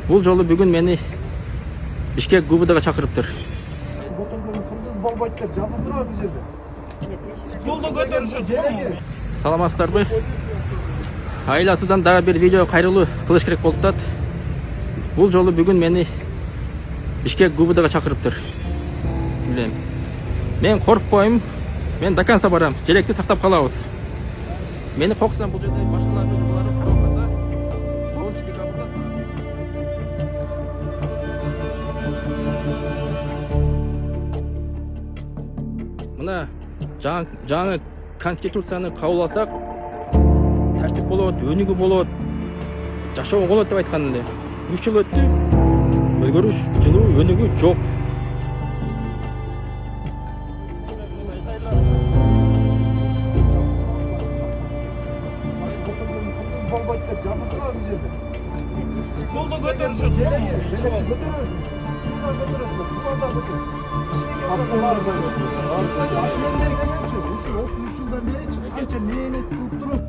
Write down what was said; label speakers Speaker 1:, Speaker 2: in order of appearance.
Speaker 1: Бул жолу бүгүн мени Бишкек ГУБДга чакырыптыр.
Speaker 2: Кыргыз болбойт деп жазылып турат бул жерде.
Speaker 3: Жолдо көтөрүшөт.
Speaker 1: Саламатсыздарбы? Айласыдан дагы бир видео кайрылуу кылыш керек болуп атат. Бул жолу бүгүн мени Бишкек ГУБДга чакырыптыр. Билем. Мен коркпойм. Мен до конца барам. Желекти сактап калабыз. Мени коксам бул жерде башкалар булары карабаса, тоончки кабылат. Мына жаңы конституцияны кабыл алсак, тартип болот, өнүгүү болот, жашоо болот деп айткан эле. 3 жыл өттү. Өзгөрүш, жылуу, өнүгүү жок.
Speaker 2: Болбойт деп жазылып турат бул жерде.
Speaker 3: Жолдо көтөрүшөт.
Speaker 2: Ушул 33 жылдан бери канча мээнет кылып туруп